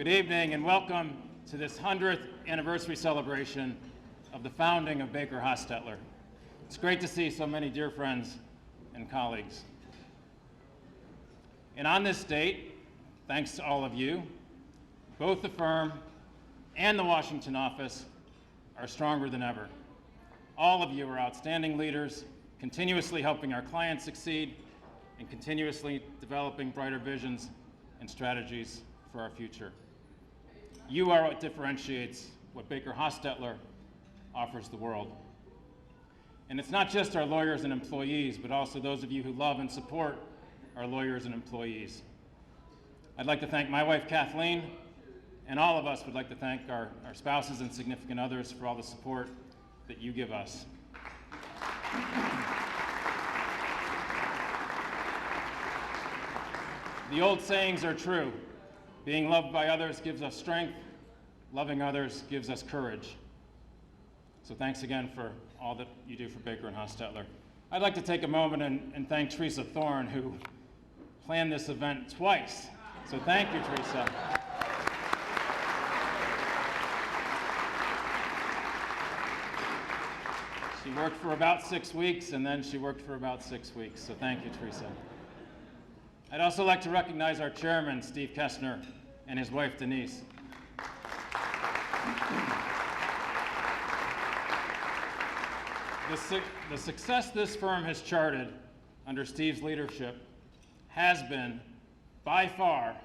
Good evening and welcome to this 100th anniversary celebration of the founding of BakerHostetler. It's great to see so many dear friends and colleagues. And on this date, thanks to all of you, both the firm and the Washington office are stronger than ever. All of you are outstanding leaders, continuously helping our clients succeed and continuously developing brighter visions and strategies for our future. You are what differentiates what BakerHostetler offers the world. And it's not just our lawyers and employees, but also those of you who love and support our lawyers and employees. I'd like to thank my wife, Kathleen, and all of us would like to thank our spouses and significant others for all the support that you give us. The old sayings are true. Being loved by others gives us strength. Loving others gives us courage. So thanks again for all that you do for Baker and Hostetler. I'd like to take a moment and thank Teresa Thorne, who planned this event twice. So thank you, Teresa. She worked for about 6 weeks, and then she worked for about 6 weeks. So thank you, Teresa. I'd also like to recognize our chairman, Steve Kessner, and his wife, Denise. The success this firm has charted under Steve's leadership has been, by far,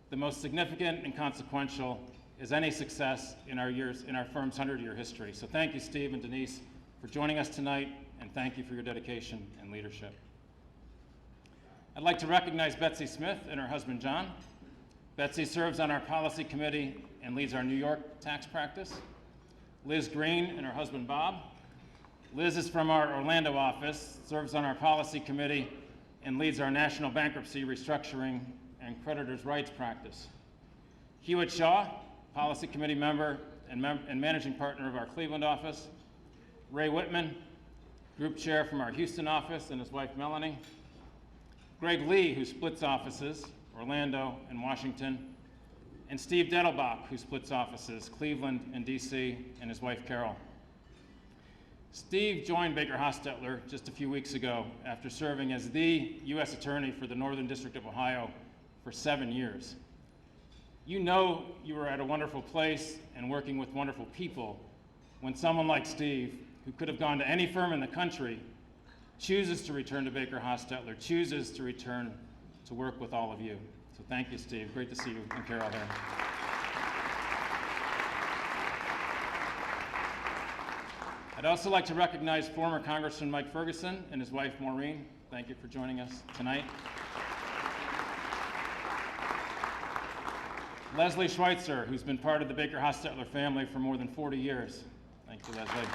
the most significant and consequential as any success in our firm's 100-year history. So thank you, Steve and Denise, for joining us tonight, and thank you for your dedication and leadership. I'd like to recognize Betsy Smith and her husband, John. Betsy serves on our policy committee and leads our New York tax practice. Liz Green and her husband, Bob. Liz is from our Orlando office, serves on our policy committee, and leads our national bankruptcy, restructuring, and creditors' rights practice. Hewitt Shaw, policy committee member and managing partner of our Cleveland office. Ray Whitman, group chair from our Houston office, and his wife, Melanie. Greg Lee, who splits offices, Orlando and Washington. And Steve Dettelbach, who splits offices, Cleveland and DC, and his wife, Carol. Steve joined BakerHostetler just a few weeks ago after serving as the U.S. Attorney for the Northern District of Ohio for 7 years. You know you were at a wonderful place and working with wonderful people when someone like Steve, who could have gone to any firm in the country, chooses to return to BakerHostetler, chooses to return to work with all of you. So thank you, Steve. Great to see you and Carol here. I'd also like to recognize former Congressman Mike Ferguson and his wife, Maureen. Thank you for joining us tonight. Leslie Schweitzer, who's been part of the BakerHostetler family for more than 40 years. Thank you, Leslie.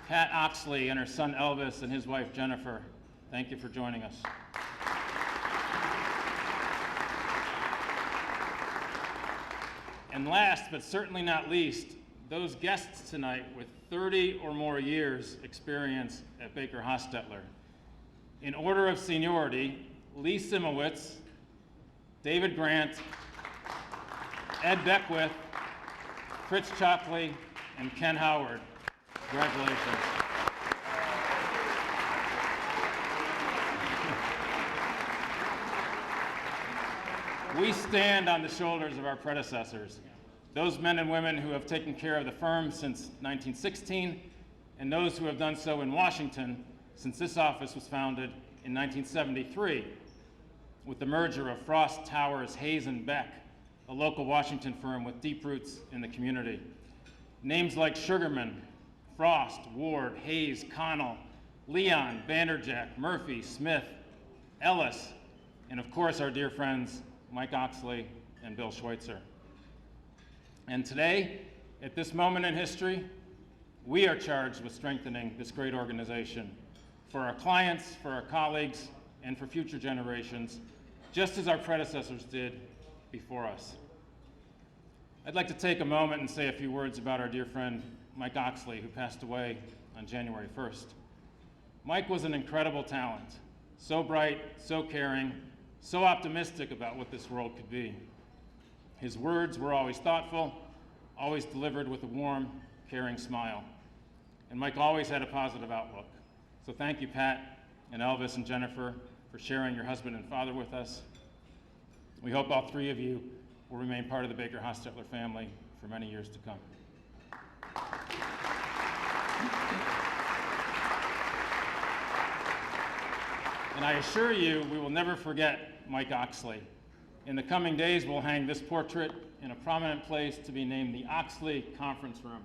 Pat Oxley and her son Elvis and his wife Jennifer, thank you for joining us. And last, but certainly not least, those guests tonight with 30 or more years experience at BakerHostetler. In order of seniority, Lee Simowitz, David Grant, Ed Beckwith, Fritz Chalkley, and Ken Howard. Congratulations. We stand on the shoulders of our predecessors, those men and women who have taken care of the firm since 1916, and those who have done so in Washington since this office was founded in 1973 with the merger of Frost, Towers, Hayes, and Beck, a local Washington firm with deep roots in the community. Names like Sugarman, Frost, Ward, Hayes, Connell, Leon, Vanderjack, Murphy, Smith, Ellis, and of course our dear friends Mike Oxley and Bill Schweitzer. And today, at this moment in history, we are charged with strengthening this great organization for our clients, for our colleagues, and for future generations, just as our predecessors did before us. I'd like to take a moment and say a few words about our dear friend Mike Oxley, who passed away on January 1st. Mike was an incredible talent, so bright, so caring, so optimistic about what this world could be. His words were always thoughtful, always delivered with a warm, caring smile. And Mike always had a positive outlook. So thank you, Pat and Elvis and Jennifer, for sharing your husband and father with us. We hope all three of you will remain part of the BakerHostetler family for many years to come. And I assure you, we will never forget Mike Oxley. In the coming days, we'll hang this portrait in a prominent place to be named the Oxley Conference Room.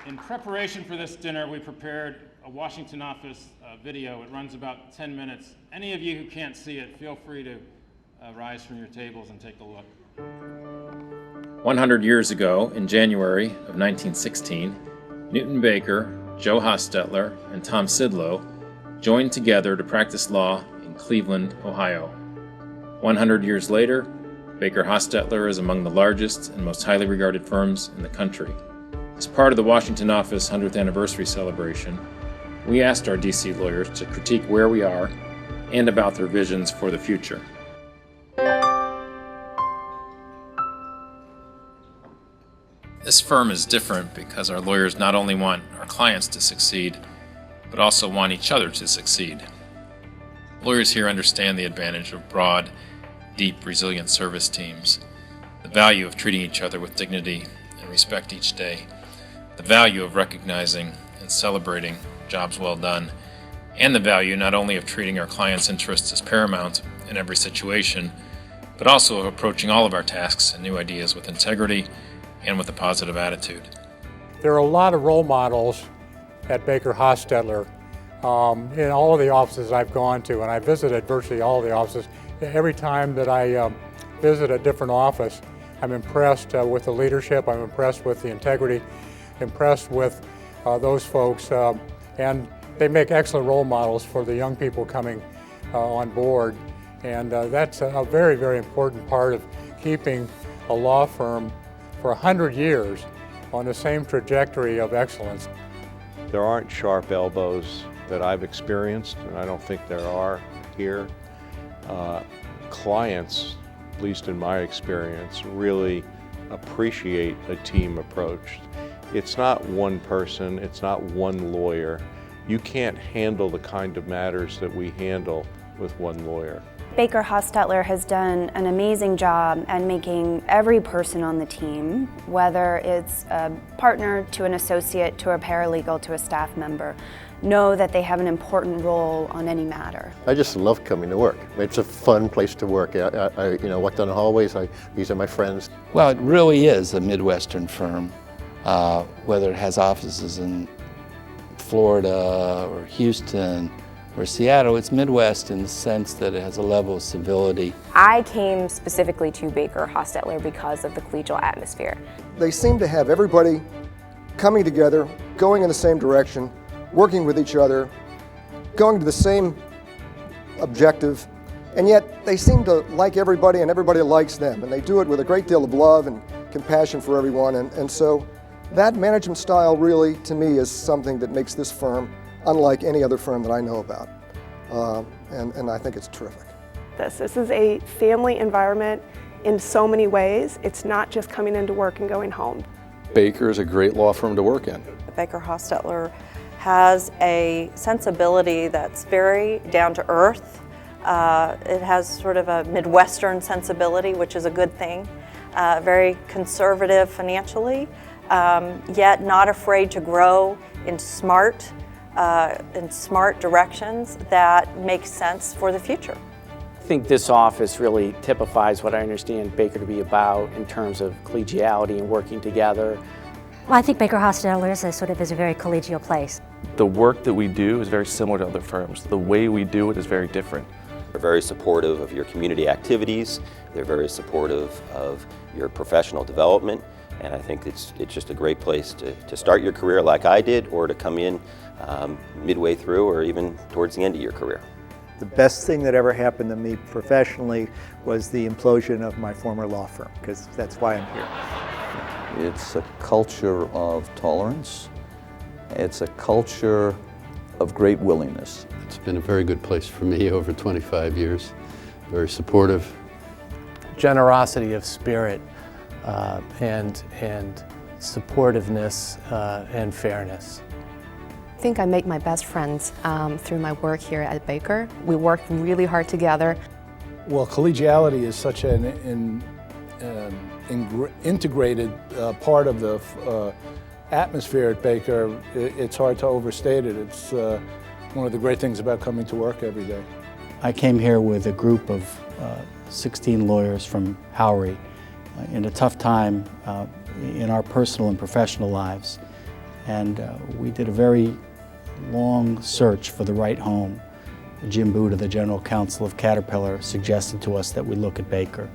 In preparation for this dinner, we prepared a Washington office video. It runs about 10 minutes. Any of you who can't see it, feel free to rise from your tables and take a look. 100 years ago, in January of 1916, Newton Baker, Joe Hostetler, and Tom Sidlow joined together to practice law in Cleveland, Ohio. 100 years later, BakerHostetler is among the largest and most highly regarded firms in the country. As part of the Washington office 100th anniversary celebration, we asked our DC lawyers to critique where we are and about their visions for the future. This firm is different because our lawyers not only want our clients to succeed, but also want each other to succeed. Lawyers here understand the advantage of broad, deep, resilient service teams, the value of treating each other with dignity and respect each day, the value of recognizing and celebrating jobs well done, and the value not only of treating our clients' interests as paramount in every situation, but also of approaching all of our tasks and new ideas with integrity and with a positive attitude. There are a lot of role models at BakerHostetler in all of the offices I've gone to, and I visited virtually all of the offices. Every time that I visit a different office, I'm impressed with the leadership, I'm impressed with the integrity, impressed with those folks, and they make excellent role models for the young people coming on board. And that's a very, very important part of keeping a law firm for 100 years on the same trajectory of excellence. There aren't sharp elbows that I've experienced, and I don't think there are here. Clients, at least in my experience, really appreciate a team approach. It's not one person, it's not one lawyer. You can't handle the kind of matters that we handle with one lawyer. BakerHostetler has done an amazing job at making every person on the team, whether it's a partner to an associate to a paralegal to a staff member, know that they have an important role on any matter. I just love coming to work. It's a fun place to work. I walk down the hallways, these are my friends. Well, it really is a Midwestern firm, whether it has offices in Florida or Houston or Seattle. It's Midwest in the sense that it has a level of civility. I came specifically to BakerHostetler because of the collegial atmosphere. They seem to have everybody coming together, going in the same direction, working with each other, going to the same objective, and yet they seem to like everybody and everybody likes them, and they do it with a great deal of love and compassion for everyone, and so that management style really, to me, is something that makes this firm unlike any other firm that I know about, and I think it's terrific. This is a family environment in so many ways. It's not just coming into work and going home. Baker is a great law firm to work in. BakerHostetler has a sensibility that's very down to earth. It has sort of a Midwestern sensibility, which is a good thing. Very conservative financially, yet not afraid to grow in smart directions that make sense for the future. I think this office really typifies what I understand Baker to be about in terms of collegiality and working together. Well, I think BakerHostetler is a very collegial place. The work that we do is very similar to other firms. The way we do it is very different. They're very supportive of your community activities. They're very supportive of your professional development. And I think it's just a great place to start your career like I did, or to come in midway through or even towards the end of your career. The best thing that ever happened to me professionally was the implosion of my former law firm, because that's why I'm here. It's a culture of tolerance. It's a culture of great willingness. It's been a very good place for me over 25 years. Very supportive. Generosity of spirit and supportiveness and fairness. I think I make my best friends through my work here at Baker. We work really hard together. Well, collegiality is such an integrated part of the atmosphere at Baker. It's hard to overstate it. It's one of the great things about coming to work every day. I came here with a group of 16 lawyers from Howry in a tough time in our personal and professional lives. And we did a very long search for the right home. Jim Buda, the general counsel of Caterpillar, suggested to us that we look at Baker.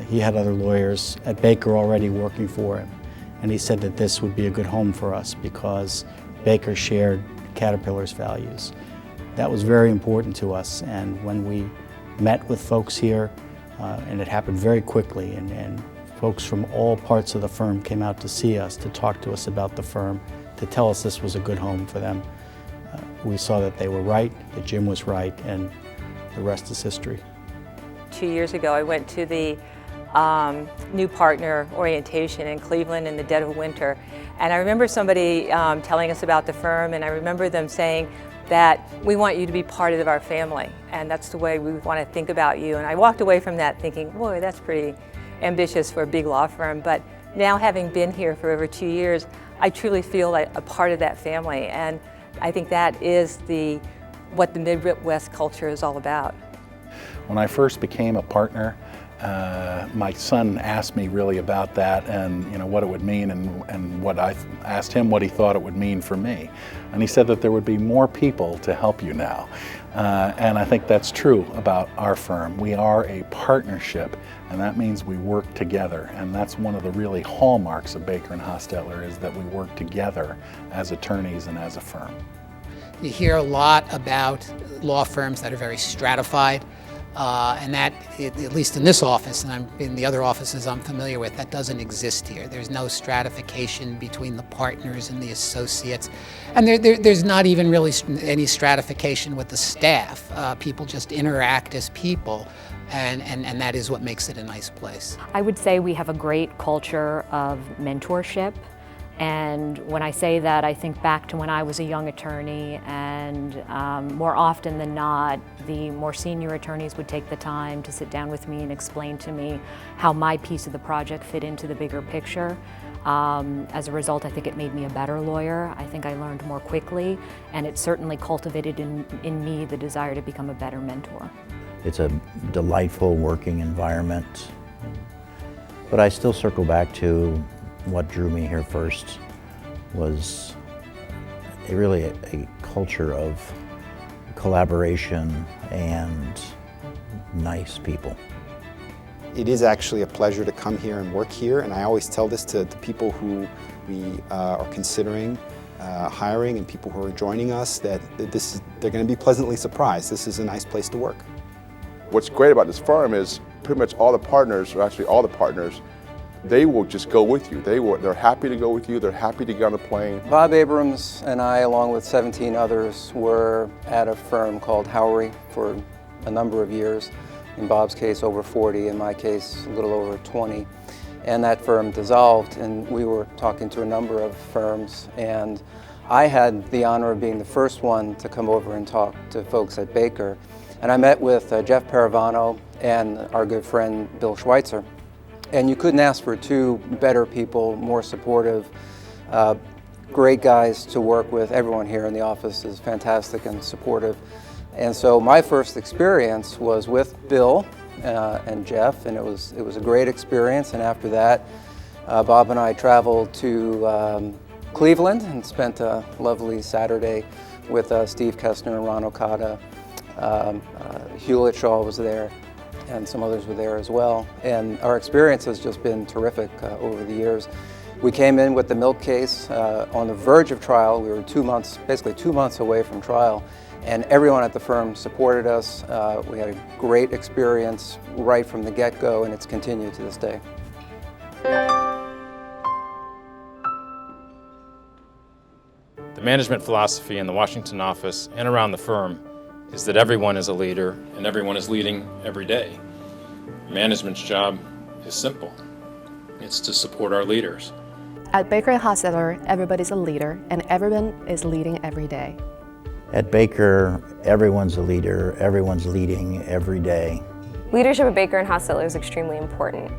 He had other lawyers at Baker already working for him, and he said that this would be a good home for us because Baker shared Caterpillar's values. That was very important to us, and when we met with folks here, and it happened very quickly, and folks from all parts of the firm came out to see us, to talk to us about the firm, to tell us this was a good home for them. We saw that they were right, that Jim was right, and the rest is history. 2 years ago, I went to the new partner orientation in Cleveland in the dead of winter. And I remember somebody telling us about the firm, and I remember them saying that we want you to be part of our family, and that's the way we want to think about you. And I walked away from that thinking, boy, that's pretty ambitious for a big law firm. But now, having been here for over 2 years, I truly feel like a part of that family. And I think that is what the Midwest culture is all about. When I first became a partner, my son asked me really about that and what it would mean, and what I asked him what he thought it would mean for me. And he said that there would be more people to help you now. And I think that's true about our firm. We are a partnership, and that means we work together. And that's one of the really hallmarks of Baker & Hostetler, is that we work together as attorneys and as a firm. You hear a lot about law firms that are very stratified. And that, at least in this office, and in the other offices I'm familiar with, that doesn't exist here. There's no stratification between the partners and the associates. And there's not even really any stratification with the staff. People just interact as people, and that is what makes it a nice place. I would say we have a great culture of mentorship. And when I say that, I think back to when I was a young attorney, and more often than not, the more senior attorneys would take the time to sit down with me and explain to me how my piece of the project fit into the bigger picture. As a result, I think it made me a better lawyer. I think I learned more quickly, and it certainly cultivated in me the desire to become a better mentor. It's a delightful working environment, but I still circle back to what drew me here first was really a culture of collaboration and nice people. It is actually a pleasure to come here and work here, and I always tell this to the people who we are considering hiring and people who are joining us, that they're going to be pleasantly surprised. This is a nice place to work. What's great about this firm is pretty much all the partners, or actually all the partners, they will just go with you. They're happy to go with you. They're happy to get on the plane. Bob Abrams and I, along with 17 others, were at a firm called Howry for a number of years. In Bob's case, over 40. In my case, a little over 20. And that firm dissolved, and we were talking to a number of firms. And I had the honor of being the first one to come over and talk to folks at Baker. And I met with Jeff Paravano and our good friend Bill Schweitzer. And you couldn't ask for two better people, more supportive, great guys to work with. Everyone here in the office is fantastic and supportive. And so my first experience was with Bill and Jeff, and it was a great experience. And after that, Bob and I traveled to Cleveland and spent a lovely Saturday with Steve Kessner and Ron Okada. Hewlett Shaw was there, and some others were there as well. And our experience has just been terrific over the years. We came in with the milk case on the verge of trial. We were 2 months, basically 2 months away from trial. And everyone at the firm supported us. We had a great experience right from the get-go, and it's continued to this day. The management philosophy in the Washington office and around the firm is that everyone is a leader and everyone is leading every day. Management's job is simple. It's to support our leaders. At BakerHostetler, everybody's a leader, and everyone is leading every day. At Baker, everyone's a leader, everyone's leading every day. Leadership at Baker&Hostetler is extremely important.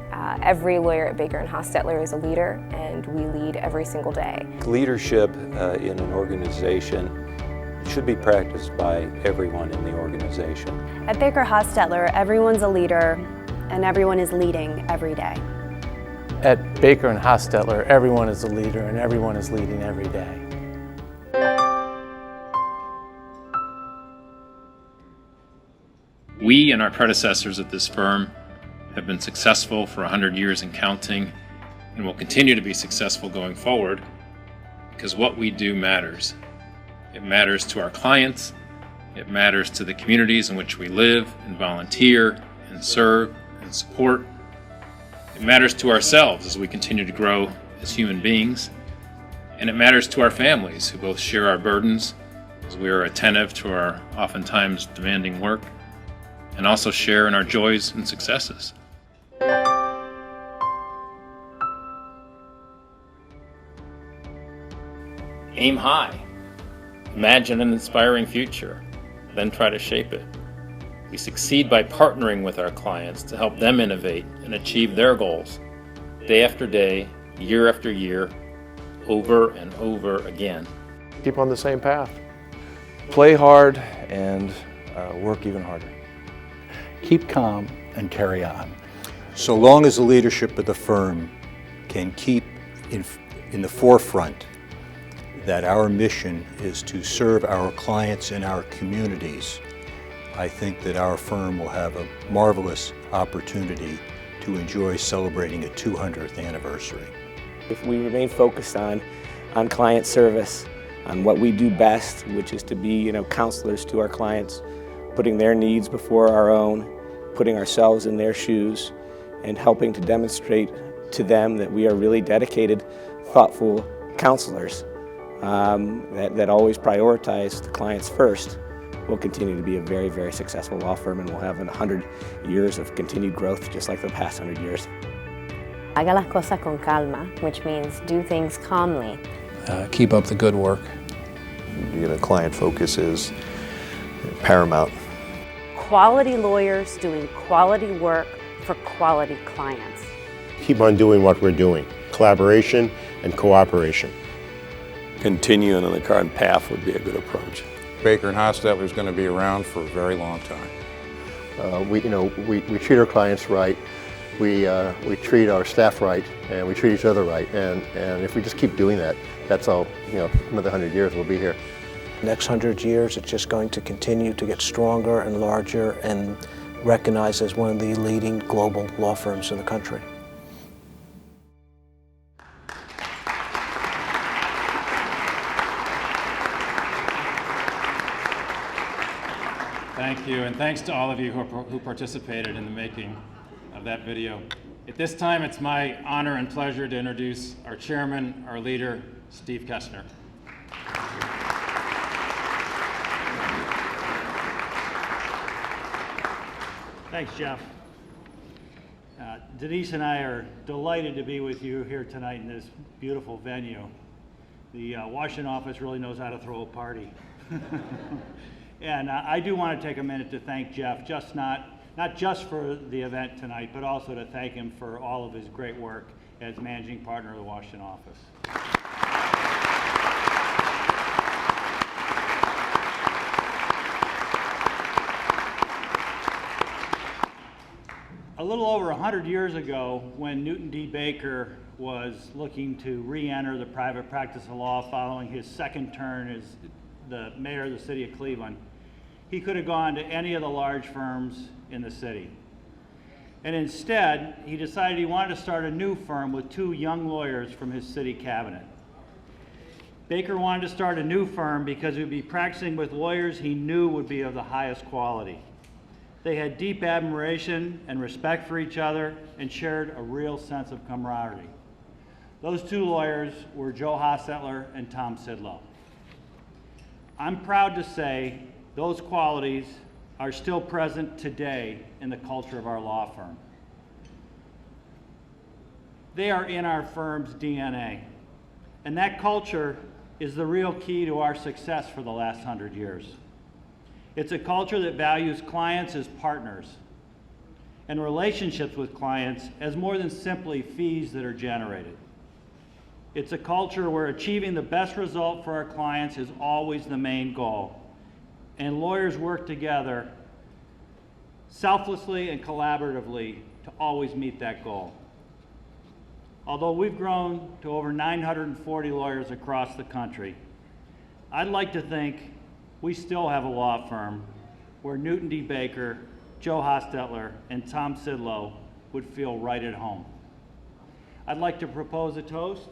Every lawyer at Baker&Hostetler is a leader, and we lead every single day. Leadership in an organization should be practiced by everyone in the organization. At Baker-Hostetler, everyone's a leader, and everyone is leading every day. At Baker&Hostetler, everyone is a leader, and everyone is leading every day. We and our predecessors at this firm have been successful for 100 years and counting, and will continue to be successful going forward because what we do matters. It matters to our clients, it matters to the communities in which we live and volunteer and serve and support. It matters to ourselves as we continue to grow as human beings, and it matters to our families who both share our burdens as we are attentive to our oftentimes demanding work, and also share in our joys and successes. Aim high. Imagine an inspiring future, then try to shape it. We succeed by partnering with our clients to help them innovate and achieve their goals, day after day, year after year, over and over again. Keep on the same path. Play hard and work even harder. Keep calm and carry on. So long as the leadership of the firm can keep in the forefront that our mission is to serve our clients and our communities, I think that our firm will have a marvelous opportunity to enjoy celebrating a 200th anniversary. If we remain focused on client service, on what we do best, which is to be counselors to our clients, putting their needs before our own, putting ourselves in their shoes, and helping to demonstrate to them that we are really dedicated, thoughtful counselors that always prioritize the clients first, we'll continue to be a very, very successful law firm, and we'll have 100 years of continued growth just like the past 100 years. Haga las cosas con calma, which means do things calmly. Keep up the good work. Client focus is paramount. Quality lawyers doing quality work for quality clients. Keep on doing what we're doing. Collaboration and cooperation. Continuing on the current path would be a good approach. Baker&Hostetler is going to be around for a very long time. We treat our clients right, we treat our staff right, and we treat each other right. And if we just keep doing that, that's all, another 100 years we'll be here. Next 100 years, it's just going to continue to get stronger and larger and recognized as one of the leading global law firms in the country. Thank you, and thanks to all of you who participated in the making of that video. At this time, it's my honor and pleasure to introduce our chairman, our leader, Steve Kestner. Thanks, Jeff. Denise and I are delighted to be with you here tonight in this beautiful venue. The Washington office really knows how to throw a party. And I do want to take a minute to thank Jeff, not just for the event tonight, but also to thank him for all of his great work as managing partner of the Washington office. A little over 100 years ago, when Newton D. Baker was looking to re-enter the private practice of law following his second term as the mayor of the city of Cleveland, he could have gone to any of the large firms in the city. And instead, he decided he wanted to start a new firm with two young lawyers from his city cabinet. Baker wanted to start a new firm because he would be practicing with lawyers he knew would be of the highest quality. They had deep admiration and respect for each other and shared a real sense of camaraderie. Those two lawyers were Joe Hostetler and Tom Sidlow. I'm proud to say those qualities are still present today in the culture of our law firm. They are in our firm's DNA, and that culture is the real key to our success for the last 100 years. It's a culture that values clients as partners and relationships with clients as more than simply fees that are generated. It's a culture where achieving the best result for our clients is always the main goal, and lawyers work together selflessly and collaboratively to always meet that goal. Although we've grown to over 940 lawyers across the country, I'd like to think we still have a law firm where Newton D. Baker, Joe Hostetler, and Tom Sidlow would feel right at home. I'd like to propose a toast.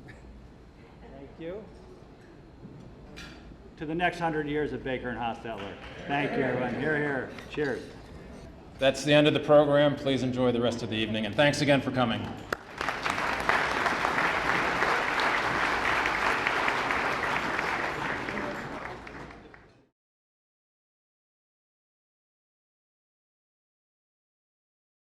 Thank you. To the next 100 years of Baker and Hostetler. Thank you, everyone. Hear, hear. Cheers. That's the end of the program. Please enjoy the rest of the evening, and thanks again for coming.